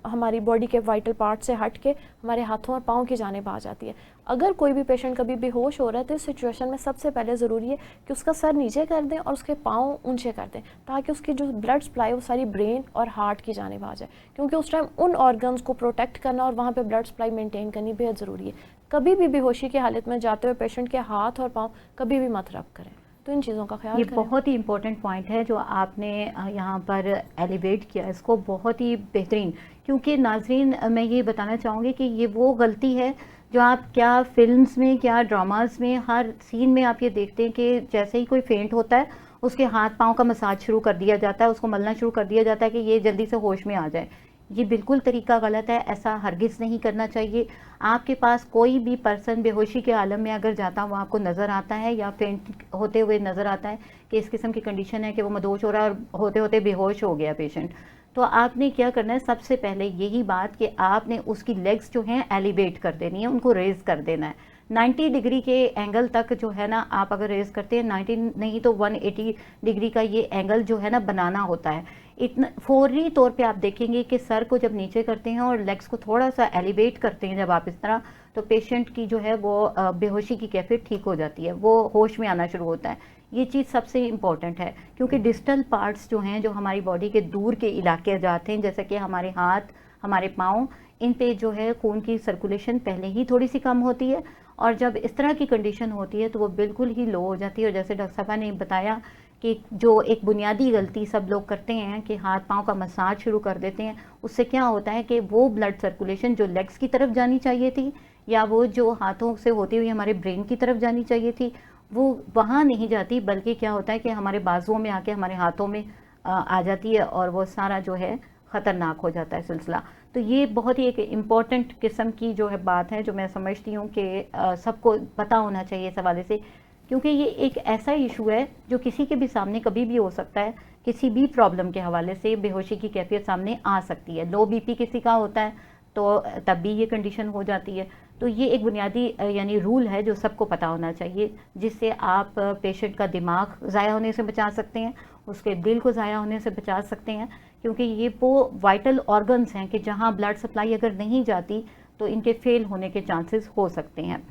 हमारी बॉडी के वाइटल पार्ट से हट के हमारे हाथों और पाँव की जानिब आ जाती है। अगर कोई भी पेशेंट कभी बेहोश हो रहा है तो इस सिचुएशन में सबसे पहले ज़रूरी है कि उसका सर नीचे कर दें और उसके पाँव ऊंचे कर दें, ताकि उसकी जो ब्लड सप्लाई वो सारी ब्रेन और हार्ट की जानिब आ जाए, क्योंकि उस टाइम उन ऑर्गन्स को प्रोटेक्ट करना और वहाँ पर ब्लड सप्लाई मेनटेन करनी बेहद ज़रूरी है। कभी भी बेहोशी की हालत में जाते हुए पेशेंट के हाथ और पाँव कभी भी मत रब करें। तो इन चीज़ों का ख्याल ये करें। बहुत ही इम्पोर्टेंट पॉइंट है जो आपने यहाँ पर एलिवेट किया, इसको बहुत ही बेहतरीन। क्योंकि नाजरीन, मैं ये बताना चाहूँगी कि ये वो गलती है जो आप क्या फिल्म्स में, क्या ड्रामास में, हर सीन में आप ये देखते हैं कि जैसे ही कोई फेंट होता है उसके हाथ पाँव का मसाज शुरू कर दिया जाता है, उसको मलना शुरू कर दिया जाता है कि ये जल्दी से होश में आ जाए। ये बिल्कुल तरीका गलत है, ऐसा हरगिज़ नहीं करना चाहिए। आपके पास कोई भी पर्सन बेहोशी के आलम में अगर जाता हुआ आपको नज़र आता है या फेंट होते हुए नज़र आता है कि इस किस्म की कंडीशन है कि वो मदहोश हो रहा है और होते होते बेहोश हो गया पेशेंट, तो आपने क्या करना है, सबसे पहले यही बात कि आपने उसकी लेग्स जो हैं एलिवेट कर देनी है, उनको रेज़ कर देना है 90 डिग्री के एंगल तक जो है ना। आप अगर रेज़ करते हैं 90 नहीं तो 180 डिग्री का ये एंगल जो है ना बनाना होता है। इतना फौरी तौर पे आप देखेंगे कि सर को जब नीचे करते हैं और लेग्स को थोड़ा सा एलिवेट करते हैं जब आप इस तरह, तो पेशेंट की जो है वो बेहोशी की कैफियत ठीक हो जाती है, वो होश में आना शुरू होता है। ये चीज़ सबसे इम्पॉर्टेंट है, क्योंकि डिस्टल पार्ट्स जो हैं, जो हमारी बॉडी के दूर के इलाके जाते हैं, जैसे कि हमारे हाथ, हमारे पाँव, इन पे जो है खून की सर्कुलेशन पहले ही थोड़ी सी कम होती है, और जब इस तरह की कंडीशन होती है तो वो बिल्कुल ही लो हो जाती है। और जैसे डॉक्टर साहबा ने बताया कि जो एक बुनियादी गलती सब लोग करते हैं कि हाथ पाँव का मसाज शुरू कर देते हैं, उससे क्या होता है कि वो ब्लड सर्कुलेशन जो लेग्स की तरफ जानी चाहिए थी, या वो जो हाथों से होती हुई हमारे ब्रेन की तरफ जानी चाहिए थी, वो वहाँ नहीं जाती, बल्कि क्या होता है कि हमारे बाजुओं में आके हमारे हाथों में आ जाती है, और वो सारा जो है ख़तरनाक हो जाता है सिलसिला। तो ये बहुत ही एक इम्पॉर्टेंट किस्म की जो है बात है, जो मैं समझती हूँ कि सबको पता होना चाहिए इस हवाले से, क्योंकि ये एक ऐसा इशू है जो किसी के भी सामने कभी भी हो सकता है। किसी भी प्रॉब्लम के हवाले से बेहोशी की कैफियत सामने आ सकती है। लो बीपी किसी का होता है तो तब भी ये कंडीशन हो जाती है। तो ये एक बुनियादी यानी रूल है जो सबको पता होना चाहिए, जिससे आप पेशेंट का दिमाग ज़ाया होने से बचा सकते हैं, उसके दिल को ज़ाया होने से बचा सकते हैं, क्योंकि ये वो वाइटल ऑर्गन्स हैं कि जहाँ ब्लड सप्लाई अगर नहीं जाती तो इनके फेल होने के चांसेस हो सकते हैं।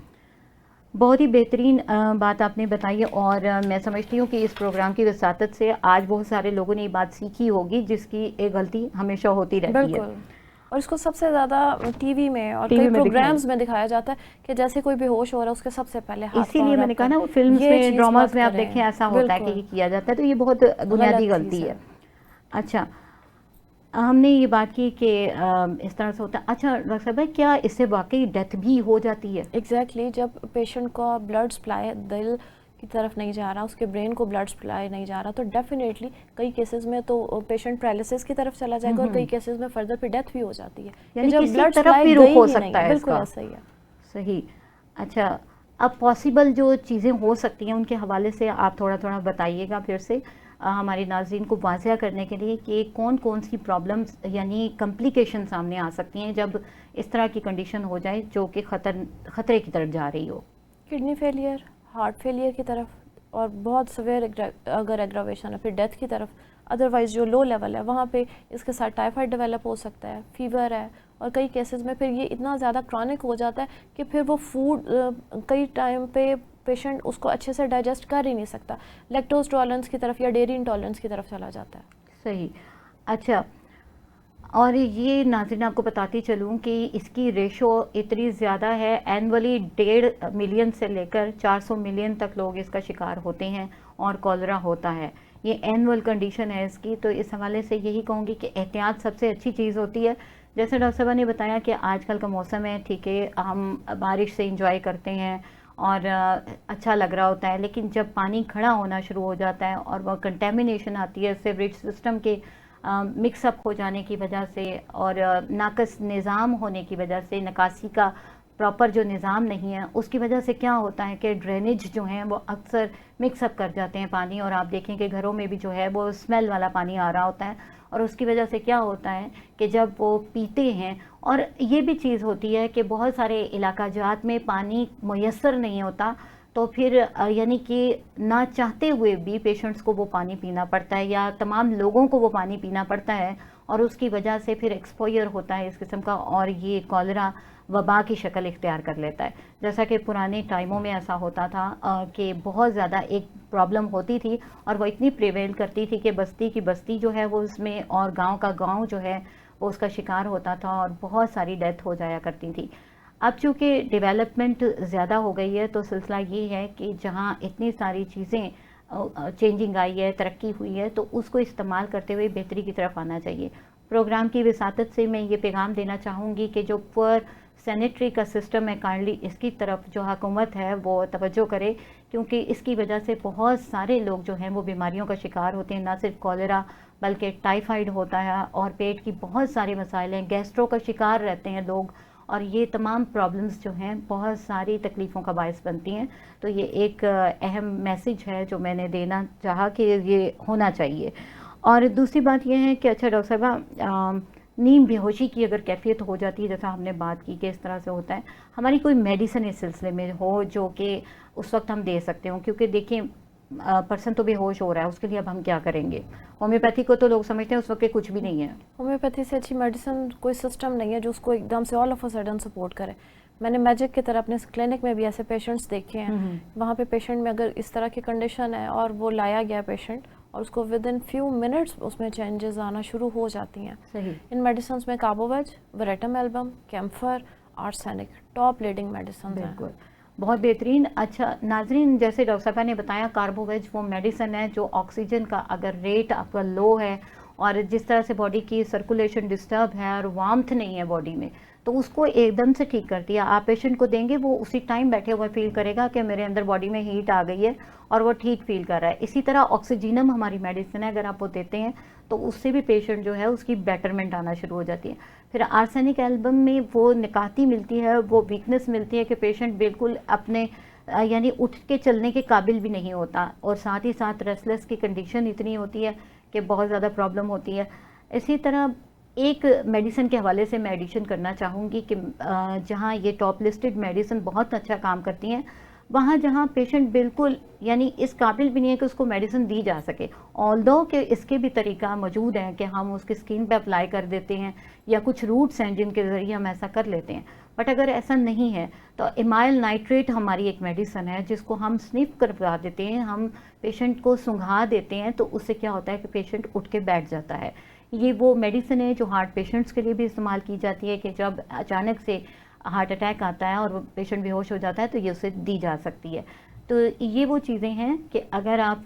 बहुत ही बेहतरीन बात आपने बताई, और मैं समझती हूँ कि इस प्रोग्राम की वसातत से आज बहुत सारे लोगों ने ये बात सीखी होगी, जिसकी एक गलती हमेशा होती रहती है। और इसको सबसे ज़्यादा टीवी में और कई प्रोग्राम्स में दिखाया जाता है कि जैसे कोई बेहोश हो रहा है उसके सबसे पहले हाथ, इसीलिए मैंने कहा ना, वो फिल्म्स में, ड्रामास में आप देखें ऐसा होता है कि किया जाता है, तो ये बहुत बुनियादी गलती है। अच्छा, हमने ये बात की कि इस तरह से होता है। अच्छा डॉक्टर साहब, क्या इससे वाकई डेथ भी हो जाती है? एग्जैक्टली, जब पेशेंट का ब्लड सप्लाई दिल की तरफ नहीं जा रहा, उसके ब्रेन को ब्लड सप्लाई नहीं जा रहा, तो डेफिनेटली कई केसेस में तो पेशेंट पैरालिसिस की तरफ चला जाएगा, और कई केसेस में फर्दर फिर डेथ भी हो जाती है। यानी जब ब्लड सप्लाई रुक हो सकता है। बिल्कुल ऐसा ही है। सही। अच्छा, अब पॉसिबल जो चीज़ें हो सकती हैं उनके हवाले से आप थोड़ा थोड़ा बताइएगा फिर से हमारे नाज़रीन को वाज़िया करने के लिए कि कौन कौन सी प्रॉब्लम्स यानी कॉम्प्लिकेशन सामने आ सकती हैं जब इस तरह की कंडीशन हो जाए जो कि खतरे की तरफ जा रही हो। किडनी फेलियर, हार्ट फेलियर की तरफ, और बहुत सवेयर अगर एग्रावेशन है फिर डेथ की तरफ। अदरवाइज़ जो लो लेवल है वहाँ पे इसके साथ टाइफाइड डेवलप हो सकता है, फीवर है, और कई केसेस में फिर ये इतना ज़्यादा क्रॉनिक हो जाता है कि फिर वो फूड कई टाइम पे पेशेंट उसको अच्छे से डाइजेस्ट कर ही नहीं सकता, लैक्टोज टॉलरेंस की तरफ या डेयरी इंटॉलरेंस की तरफ चला जाता है। सही। अच्छा, और ये नाज़रीन आपको बताती चलूँ कि इसकी रेशो इतनी ज़्यादा है, एनुअली 1.5 मिलियन से लेकर 400 मिलियन तक लोग इसका शिकार होते हैं और कॉलरा होता है। ये एनुअल कंडीशन है इसकी। तो इस हवाले से यही कहूँगी कि एहतियात सबसे अच्छी चीज़ होती है। जैसे डॉक्टर साहबा ने बताया कि आजकल का मौसम है, ठीक है, हम बारिश से इंजॉय करते हैं और अच्छा लग रहा होता है, लेकिन जब पानी खड़ा होना शुरू हो जाता है और वह कंटेमिनेशन आती है सीवरेज सिस्टम के मिक्सअप हो जाने की वजह से और नाकस निज़ाम होने की वजह से, निकासी का प्रॉपर जो निज़ाम नहीं है, उसकी वजह से क्या होता है कि ड्रेनेज जो हैं वो अक्सर मिक्सअप कर जाते हैं पानी, और आप देखें कि घरों में भी जो है वो स्मेल वाला पानी आ रहा होता है। और उसकी वजह से क्या होता है कि जब वो पीते हैं, और ये भी चीज़ होती है कि बहुत सारे इलाका जात में पानी मुयस्सर नहीं होता, तो फिर यानी कि ना चाहते हुए भी पेशेंट्स को वो पानी पीना पड़ता है, या तमाम लोगों को वो पानी पीना पड़ता है, और उसकी वजह से फिर एक्सपोजर होता है इस किस्म का, और ये कॉलरा वबा की शक्ल इख्तियार कर लेता है। जैसा कि पुराने टाइमों में ऐसा होता था कि बहुत ज़्यादा एक प्रॉब्लम होती थी और वो इतनी प्रिवेल करती थी कि बस्ती की बस्ती जो है वो उसमें, और गांव का गांव जो है वो उसका शिकार होता था और बहुत सारी डेथ हो जाया करती थी। अब चूँकि डेवलपमेंट ज़्यादा हो गई है, तो सिलसिला ये है कि जहाँ इतनी सारी चीज़ें चेंजिंग आई है, तरक्की हुई है, तो उसको इस्तेमाल करते हुए बेहतरी की तरफ आना चाहिए। प्रोग्राम की वसातत से मैं ये पैगाम देना चाहूँगी कि जो पुअर सैनिटरी का सिस्टम है, काइंडली इसकी तरफ जो हुकूमत है वो तवज्जो करे, क्योंकि इसकी वजह से बहुत सारे लोग जो हैं वो बीमारियों का शिकार होते हैं। ना सिर्फ कॉलेरा बल्कि टाइफाइड होता है और पेट की बहुत सारे मसाइल हैं, गैस्ट्रो का शिकार रहते हैं लोग, और ये तमाम प्रॉब्लम्स जो हैं बहुत सारी तकलीफ़ों का बायस बनती हैं। तो ये एक अहम मैसेज है जो मैंने देना चाहा कि ये होना चाहिए। और दूसरी बात यह है कि अच्छा डॉक्टर साहबा, नींद बेहोशी की अगर कैफियत हो जाती है, जैसा हमने बात की कि इस तरह से होता है, हमारी कोई मेडिसिन इस सिलसिले में हो जो कि उस वक्त हम दे सकते हो, क्योंकि देखिए पर्सन तो बेहोश हो रहा है, उसके लिए अब हम क्या करेंगे? होम्योपैथी को तो लोग समझते हैं उस वक्त कुछ भी नहीं है। होम्योपैथी से अच्छी मेडिसिन कोई सिस्टम नहीं है जो उसको एकदम से all of a sudden support करे। मैंने मैजिक की तरह अपने क्लिनिक में भी ऐसे पेशेंट्स देखे हैं, वहाँ पे पेशेंट में अगर इस तरह की कंडीशन है और वो लाया गया पेशेंट और उसको विद इन फ्यू मिनट्स उसमें चेंजेस आना शुरू हो जाती हैं। सही। इन मेडिसिन में carbo veg, veratrum album, camphor, arsenic top leading medicine हैं। बिल्कुल, बहुत बेहतरीन। अच्छा नाजरीन, जैसे डॉक्टर साहब ने बताया, कार्बोवेज वो मेडिसिन है जो ऑक्सीजन का अगर रेट आपका लो है और जिस तरह से बॉडी की सर्कुलेशन डिस्टर्ब है और वार्मथ नहीं है बॉडी में, तो उसको एकदम से ठीक करती है। आप पेशेंट को देंगे, वो उसी टाइम बैठे हुए फील करेगा कि मेरे अंदर बॉडी में हीट आ गई है और वो ठीक फील कर रहा है। इसी तरह ऑक्सीजनम हमारी मेडिसिन है, अगर आप वो देते हैं तो उससे भी पेशेंट जो है उसकी बेटरमेंट आना शुरू हो जाती है। फिर आर्सेनिक एल्बम में वो निकाती मिलती है, वो वीकनेस मिलती है कि पेशेंट बिल्कुल अपने यानी उठ के चलने के काबिल भी नहीं होता, और साथ ही साथ रेस्टलेस की कंडीशन इतनी होती है कि बहुत ज़्यादा प्रॉब्लम होती है। इसी तरह एक मेडिसिन के हवाले से मैं एडिशन करना चाहूँगी कि जहाँ ये टॉप लिस्टेड मेडिसिन बहुत अच्छा काम करती हैं, वहाँ जहाँ पेशेंट बिल्कुल यानी इस काबिल भी नहीं है कि उसको मेडिसिन दी जा सके, ऑल्दो कि इसके भी तरीका मौजूद हैं कि हम उसकी स्किन पे अप्लाई कर देते हैं या कुछ रूट्स हैं जिनके ज़रिए हम ऐसा कर लेते हैं। बट अगर ऐसा नहीं है तो इमाइल नाइट्रेट हमारी एक मेडिसिन है जिसको हम स्निफ करवा देते हैं, हम पेशेंट को सुंघा देते हैं, तो उससे क्या होता है कि पेशेंट उठ के बैठ जाता है। ये वो मेडिसिन है जो हार्ट पेशेंट्स के लिए भी इस्तेमाल की जाती है कि जब अचानक से हार्ट अटैक आता है और पेशेंट बेहोश हो जाता है तो ये उसे दी जा सकती है। तो ये वो चीज़ें हैं कि अगर आप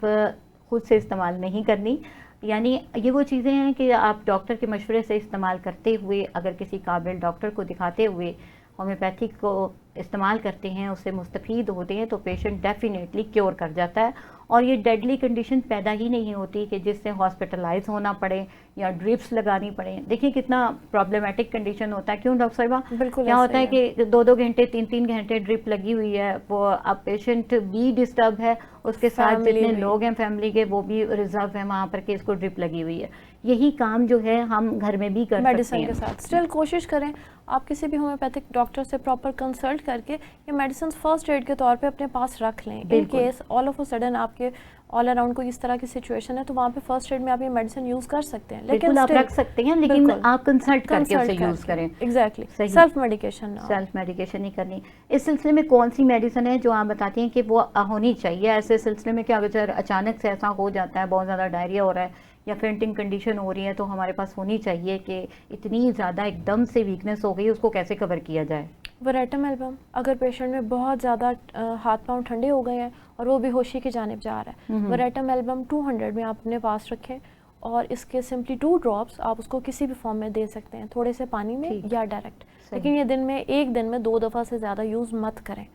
खुद से इस्तेमाल नहीं करनी, यानी ये वो चीज़ें हैं कि आप डॉक्टर के मशवरे से इस्तेमाल करते हुए, अगर किसी काबिल डॉक्टर को दिखाते हुए होम्योपैथी को इस्तेमाल करते हैं, उससे मुस्तफ़ीद होते हैं, तो पेशेंट डेफिनेटली क्योर कर जाता है और ये डेडली कंडीशन पैदा ही नहीं होती कि जिससे हॉस्पिटलाइज होना पड़े या ड्रिप्स लगानी पड़े। देखिए कितना प्रॉब्लमेटिक कंडीशन होता है, क्यों डॉक्टर साहिबा? बिल्कुल। क्या होता है कि 2-2 घंटे 3-3 घंटे ड्रिप लगी हुई है, वो अब पेशेंट भी डिस्टर्ब है, उसके साथ जितने लोग हैं फैमिली के वो भी रिजर्व है वहाँ पर कि इसको ड्रिप लगी हुई है। यही काम जो है हम घर में भी कर सकते हैं मेडिसिन के साथ। स्टिल कोशिश करें आप किसी भी होम्योपैथिक डॉक्टर से प्रॉपर कंसल्ट करके ये मेडिसिन फर्स्ट एड के तौर पे अपने पास रख लें। In case all of a sudden आपके ऑल अराउंड कोई इस तरह की सिचुएशन है तो वहाँ पे फर्स्ट एड में आप ये मेडिसिन यूज कर सकते हैं। लेकिन आप रख सकते हैं, लेकिन आप कंसल्ट करके उसे यूज करें। एग्जैक्टली, सेल्फ मेडिकेशन नहीं करनी। इस सिलसिले में कौन सी मेडिसिन है जो आप बताती हैं कि वो होनी चाहिए ऐसे सिलसिले में? क्या अगर अचानक से ऐसा हो जाता है, बहुत ज़्यादा डायरिया हो रहा है या फेंटिंग कंडीशन हो रही है, तो हमारे पास होनी चाहिए कि इतनी ज़्यादा एकदम से वीकनेस हो गई, उसको कैसे कवर किया जाए? वरेटम एल्बम, अगर पेशेंट में बहुत ज़्यादा हाथ पांव ठंडे हो गए हैं और वो बेहोशी की जानिब जा रहा है, वरेटम एल्बम 200 में आप अपने पास रखें और इसके सिंपली 2 ड्रॉप्स आप उसको किसी भी फॉर्म में दे सकते हैं, थोड़े से पानी में या डायरेक्ट। लेकिन ये एक दिन में 2 दफ़ा से ज़्यादा यूज़ मत करें।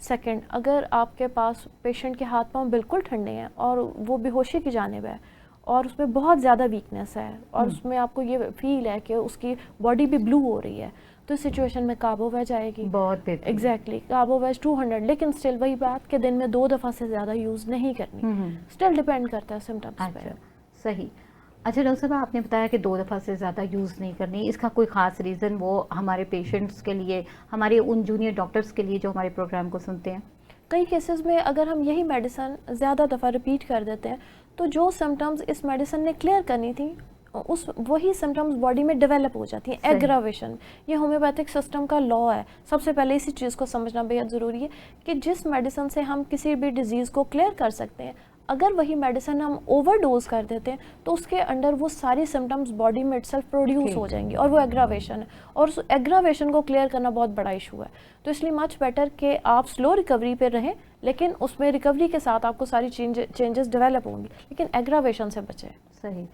सेकंड, अगर आपके पास पेशेंट के हाथ पांव बिल्कुल ठंडे हैं और वो बेहोशी की जानिब है और उसमें बहुत ज़्यादा वीकनेस है और उसमें आपको ये फील है कि उसकी बॉडी भी ब्लू हो रही है, तो इस सिचुएशन में कार्बोवेज आएगी। बहुत एग्जैक्टली, कार्बोवेज 200, लेकिन स्टिल वही बात कि दिन में 2 दफ़ा से ज़्यादा यूज़ नहीं करनी। स्टिल डिपेंड करता है सिम्टम्स पे। सही। अच्छा डॉक्टर साहब, आपने बताया कि 2 दफ़ा से ज़्यादा यूज़ नहीं करनी, इसका कोई ख़ास रीज़न वो हमारे पेशेंट्स के लिए, हमारे उन जूनियर डॉक्टर्स के लिए जो हमारे प्रोग्राम को सुनते हैं? कई केसेस में अगर हम यही मेडिसिन ज़्यादा दफ़ा रिपीट कर देते हैं तो जो सिम्टम्स इस मेडिसिन ने क्लियर करनी थी उस वही सिम्टम्स बॉडी में डेवलप हो जाती हैं, एग्रावेशन। ये होम्योपैथिक सिस्टम का लॉ है। सबसे पहले इसी चीज़ को समझना बेहद ज़रूरी है कि जिस मेडिसिन से हम किसी भी डिजीज़ को क्लियर कर सकते हैं, अगर वही मेडिसिन हम ओवरडोज कर देते हैं तो उसके अंडर वो सारी सिम्टम्स बॉडी में इटसेल्फ प्रोड्यूस हो जाएंगी और वो एग्रावेशन है, और उस एग्रावेशन को क्लियर करना बहुत बड़ा इशू है। तो इसलिए मच बेटर कि आप स्लो रिकवरी पे रहें, लेकिन उसमें रिकवरी के साथ आपको सारी चेंजेस डेवलप होंगी, लेकिन एग्रावेशन से बचें। सही।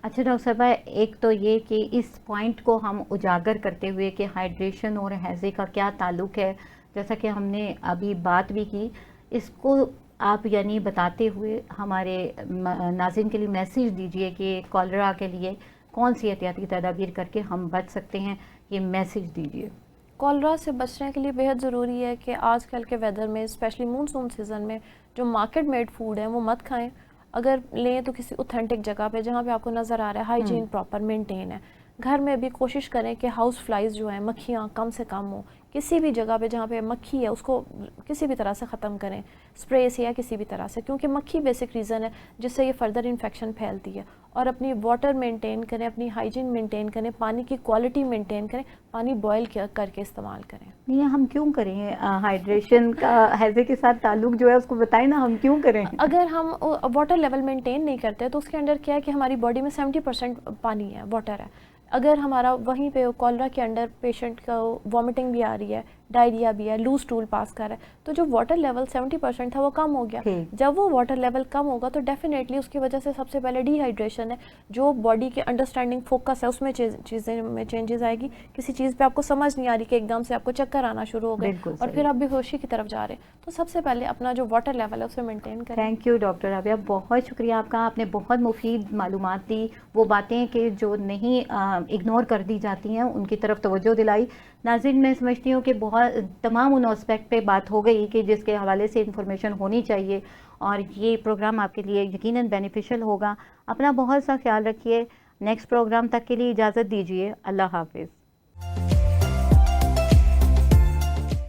अच्छा डॉक्टर साहब, एक तो ये कि इस पॉइंट को हम उजागर करते हुए कि हाइड्रेशन और हैज़े का क्या ताल्लुक है, जैसा कि हमने अभी बात भी की, इसको आप यानी बताते हुए हमारे नाज़रीन के लिए मैसेज दीजिए कि कॉलरा के लिए कौन सी एहतियाती तदाबीर करके हम बच सकते हैं, ये मैसेज दीजिए। कॉलरा से बचने के लिए बेहद ज़रूरी है कि आजकल के वेदर में, स्पेशली मानसून सीज़न में, जो मार्केट मेड फूड है वो मत खाएं। अगर लें तो किसी ऑथेंटिक जगह पे जहाँ पे आपको नज़र आ रहा है हाइजीन प्रॉपर मेंटेन है। घर में भी कोशिश करें कि हाउस फ्लाइज जो हैं, मक्खियाँ कम से कम हो। किसी भी जगह पे जहाँ पे मक्खी है उसको किसी भी तरह से ख़त्म करें, स्प्रे से या किसी भी तरह से, क्योंकि मक्खी बेसिक रीज़न है जिससे ये फर्दर इन्फेक्शन फैलती है। और अपनी वाटर मेंटेन करें, अपनी हाइजीन मेंटेन करें, पानी की क्वालिटी मेंटेन करें, पानी बॉयल करके इस्तेमाल करें। नहीं, हम क्यों करें? हाइड्रेशन का हैज़े के साथ ताल्लुक जो है उसको बताएं ना, हम क्यों करें? अगर हम वाटर लेवल मेंटेन नहीं करते तो उसके अंदर क्या है कि हमारी बॉडी में 70% पानी है, वाटर है। अगर हमारा वहीं पे कॉलरा के अंडर पेशेंट का वॉमिटिंग भी आ रही है, डायरिया भी है, लूज स्टूल पास कर रहा है, तो जो वाटर लेवल 70% था वो कम हो गया। जब वो वाटर लेवल कम होगा तो डेफिनेटली उसकी वजह से सबसे पहले डिहाइड्रेशन है, जो बॉडी के अंडरस्टैंडिंग फोकस है उसमें चीज़ें में चेंजेस आएगी। किसी चीज़ पे आपको समझ नहीं आ रही कि एकदम से आपको चक्कर आना शुरू हो गए और फिर आप बेहोशी की तरफ जा रहे हैं, तो सबसे पहले अपना जो वाटर लेवल है उसे मेंटेन करें। थैंक यू डॉक्टर राबिया, बहुत शुक्रिया आपका। आपने बहुत मुफीद मालूमात दी, वो बातें कि जो नहीं इग्नोर कर दी जाती हैं उनकी तरफ तवज्जो दिलाई। नाज़रीन, मैं समझती हूँ कि बहुत तमाम उन एस्पेक्ट पे बात हो गई कि जिसके हवाले से इंफॉर्मेशन होनी चाहिए, और ये प्रोग्राम आपके लिए यकीनन बेनिफिशियल होगा। अपना बहुत सा ख्याल रखिए। नेक्स्ट प्रोग्राम तक के लिए इजाज़त दीजिए। अल्लाह हाफिज़।